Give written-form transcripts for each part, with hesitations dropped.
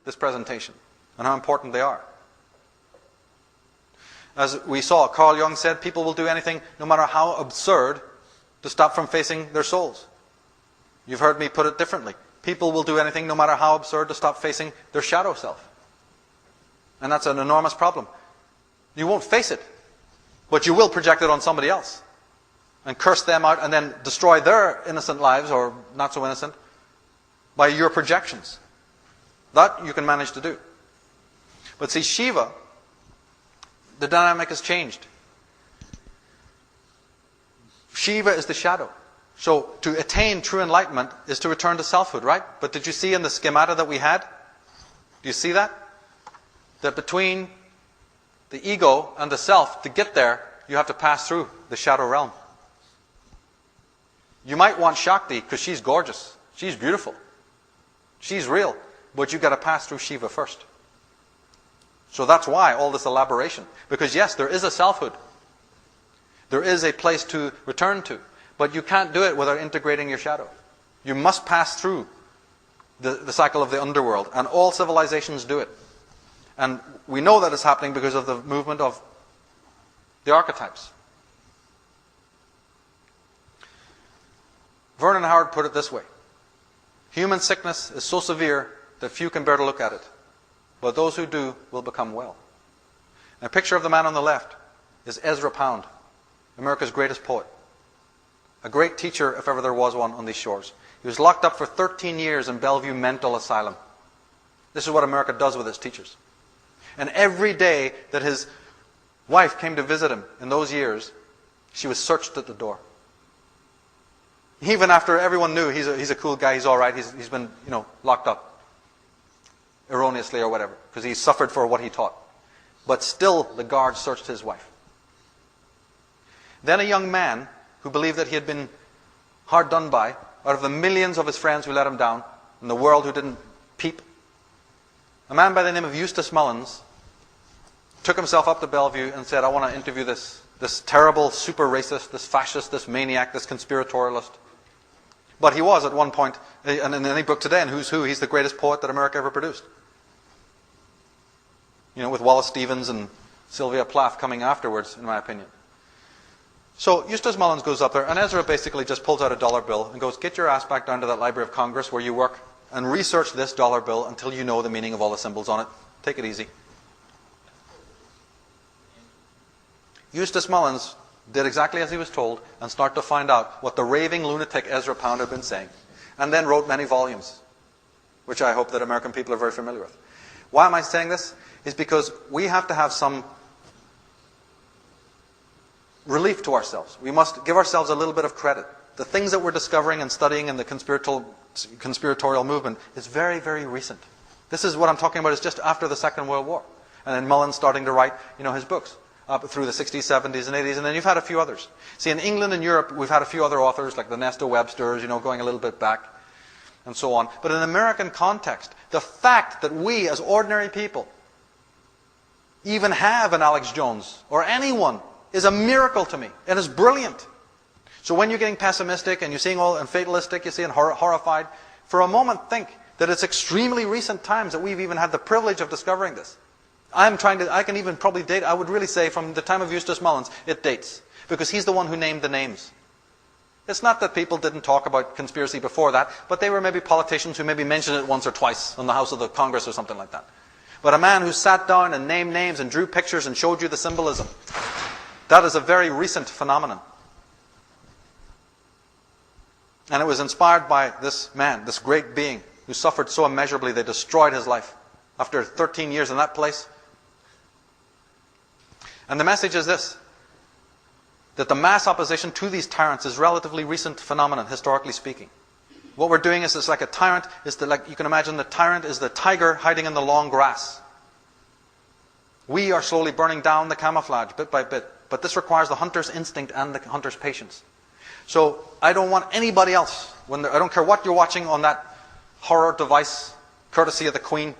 this presentation and how important they are. As we saw, Carl Jung said, people will do anything, no matter how absurd, to stop from facing their souls. You've heard me put it differently. People will do anything, no matter how absurd, to stop facing their shadow self. And that's an enormous problem. You won't face it, but you will project it on somebody else and curse them out and then destroy their innocent lives, or not so innocent, by your projections. That you can manage to do. But see, Shiva, the dynamic has changed. Shiva is the shadow. So to attain true enlightenment is to return to selfhood, right? But did you see in the schemata that we had? Do you see that? That between the ego and the self, to get there, you have to pass through the shadow realm. You might want Shakti because she's gorgeous. She's beautiful. She's real. But you've got to pass through Shiva first. So that's why all this elaboration. Because yes, there is a selfhood. There is a place to return to. But you can't do it without integrating your shadow. You must pass through the cycle of the underworld. And all civilizations do it. And we know that it's happening because of the movement of the archetypes. Vernon Howard put it this way. Human sickness is so severe that few can bear to look at it. But those who do will become well. And a picture of the man on the left is Ezra Pound, America's greatest poet. A great teacher, if ever there was one, on these shores. He was locked up for 13 years in Bellevue Mental Asylum. This is what America does with its teachers. And every day that his wife came to visit him in those years, she was searched at the door. Even after everyone knew he's a cool guy, he's all right, he's been locked up erroneously or whatever, because he suffered for what he taught. But still the guards searched his wife. Then a young man who believed that he had been hard done by, out of the millions of his friends who let him down, and the world who didn't peep, a man by the name of Eustace Mullins took himself up to Bellevue and said, I want to interview this terrible super racist, this fascist, this maniac, this conspiratorialist. But he was at one point, and in any book today, and Who's Who, he's the greatest poet that America ever produced. With Wallace Stevens and Sylvia Plath coming afterwards, in my opinion. So Eustace Mullins goes up there, and Ezra basically just pulls out a dollar bill and goes, get your ass back down to that Library of Congress where you work and research this dollar bill until you know the meaning of all the symbols on it. Take it easy. Eustace Mullins did exactly as he was told and started to find out what the raving lunatic Ezra Pound had been saying. And then wrote many volumes, which I hope that American people are very familiar with. Why am I saying this? Is because we have to have some relief to ourselves. We must give ourselves a little bit of credit. The things that we're discovering and studying in the conspiratorial movement is very, very recent. This is what I'm talking about is just after the Second World War. And then Mullins starting to write, his books up through the 60s, 70s, and 80s, and then you've had a few others. See, in England and Europe, we've had a few other authors, like the Nesta Websters, going a little bit back, and so on. But in an American context, the fact that we, as ordinary people, even have an Alex Jones, or anyone, is a miracle to me. It is brilliant. So when you're getting pessimistic, and you're seeing all, and fatalistic, you see, and horrified, for a moment think that it's extremely recent times that we've even had the privilege of discovering this. I can even probably date, I would really say from the time of Eustace Mullins, it dates. Because he's the one who named the names. It's not that people didn't talk about conspiracy before that, but they were maybe politicians who maybe mentioned it once or twice on the House of the Congress or something like that. But a man who sat down and named names and drew pictures and showed you the symbolism, that is a very recent phenomenon. And it was inspired by this man, this great being, who suffered so immeasurably they destroyed his life. After 13 years in that place. And the message is this, that the mass opposition to these tyrants is relatively recent phenomenon, historically speaking. What we're doing is it's like a tyrant, you can imagine the tyrant is the tiger hiding in the long grass. We are slowly burning down the camouflage bit by bit, but this requires the hunter's instinct and the hunter's patience. So I don't want anybody else, I don't care what you're watching on that horror device, courtesy of the Queen,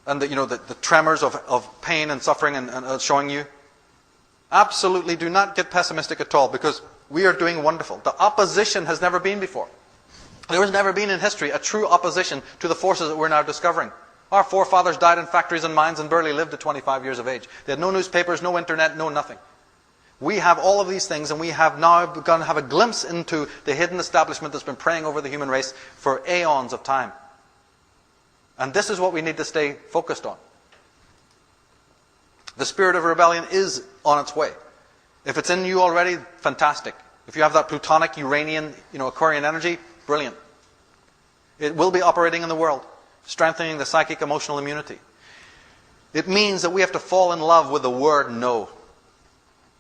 and the tremors of pain and suffering and showing you. Absolutely do not get pessimistic at all, because we are doing wonderful. The opposition has never been before. There has never been in history a true opposition to the forces that we're now discovering. Our forefathers died in factories and mines and barely lived to 25 years of age. They had no newspapers, no internet, no nothing. We have all of these things, and we have now begun to have a glimpse into the hidden establishment that's been preying over the human race for aeons of time. And this is what we need to stay focused on. The spirit of rebellion is on its way. If it's in you already, fantastic. If you have that plutonic, Uranian, Aquarian energy, brilliant. It will be operating in the world, strengthening the psychic emotional immunity. It means that we have to fall in love with the word no.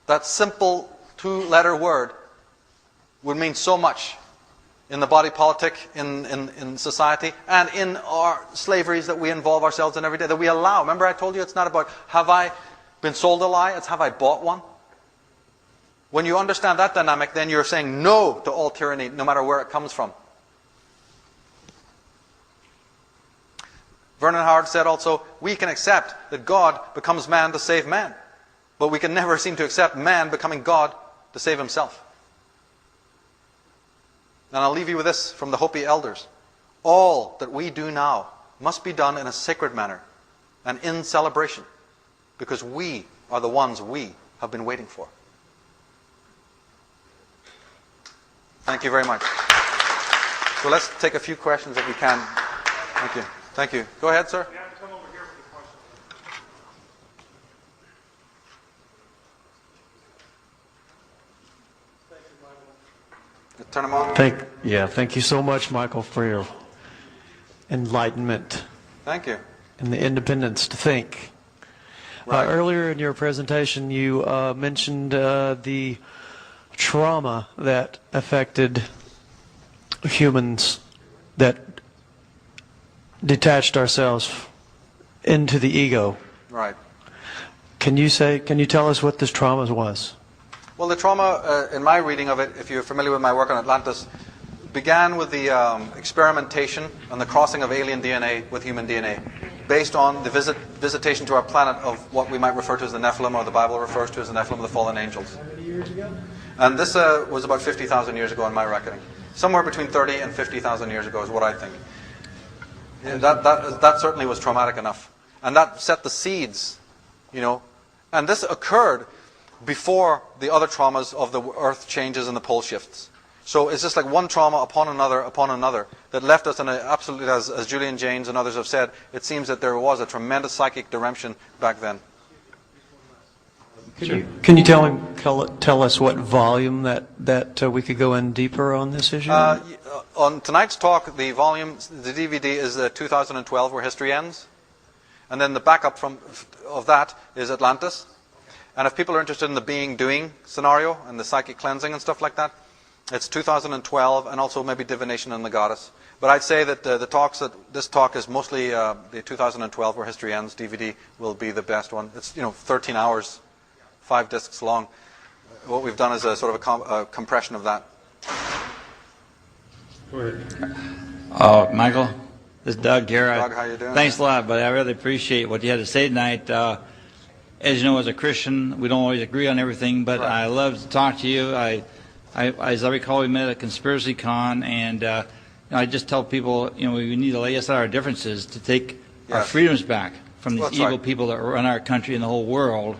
That simple two-letter word would mean so much in the body politic, in society, and in our slaveries that we involve ourselves in every day, that we allow. Remember I told you it's not about have I been sold a lie, it's have I bought one? When you understand that dynamic, then you're saying no to all tyranny, no matter where it comes from. Vernon Howard said also, we can accept that God becomes man to save man, but we can never seem to accept man becoming God to save himself. And I'll leave you with this from the Hopi elders. All that we do now must be done in a sacred manner and in celebration, because we are the ones we have been waiting for. Thank you very much. So let's take a few questions if we can. Thank you. Thank you. Go ahead, sir. You have to come over here for the question. Thank you, Michael. Turn them on. Thank you so much, Michael, for your enlightenment Thank you. and the independence to think. Right. Earlier in your presentation, you mentioned the trauma that affected humans, that detached ourselves into the ego. Right. Can you tell us what this trauma was? Well, the trauma, in my reading of it, if you're familiar with my work on Atlantis, began with the experimentation and the crossing of alien DNA with human DNA, based on the visitation to our planet of what we might refer to as the Nephilim, or the Bible refers to as the Nephilim, the fallen angels. How many years ago? And this was about 50,000 years ago in my reckoning. Somewhere between 30 and 50,000 years ago is what I think. And that certainly was traumatic enough. And that set the seeds, And this occurred before the other traumas of the earth changes and the pole shifts. So it's just like one trauma upon another that left us in an absolute, as Julian Jaynes and others have said, it seems that there was a tremendous psychic deremption back then. Can you tell us what volume that we could go in deeper on this issue? On tonight's talk, the DVD is 2012, Where History Ends. And then the backup of that is Atlantis. And if people are interested in the being-doing scenario and the psychic cleansing and stuff like that, it's 2012, and also maybe Divination and the Goddess. But I'd say that this talk is mostly the 2012 Where History Ends DVD will be the best one. It's 13 hours, 5 discs long. What we've done is a sort of a compression of that. Go ahead. Michael, this is Doug here. Doug, how you doing? Thanks a lot, but I really appreciate what you had to say tonight. As you know, as a Christian, we don't always agree on everything, but Right. I love to talk to you. As I recall, we met at Conspiracy Con, and I just tell people, we need to lay aside our differences to take our Yes. freedoms back from these That's evil right. people that run our country and the whole world.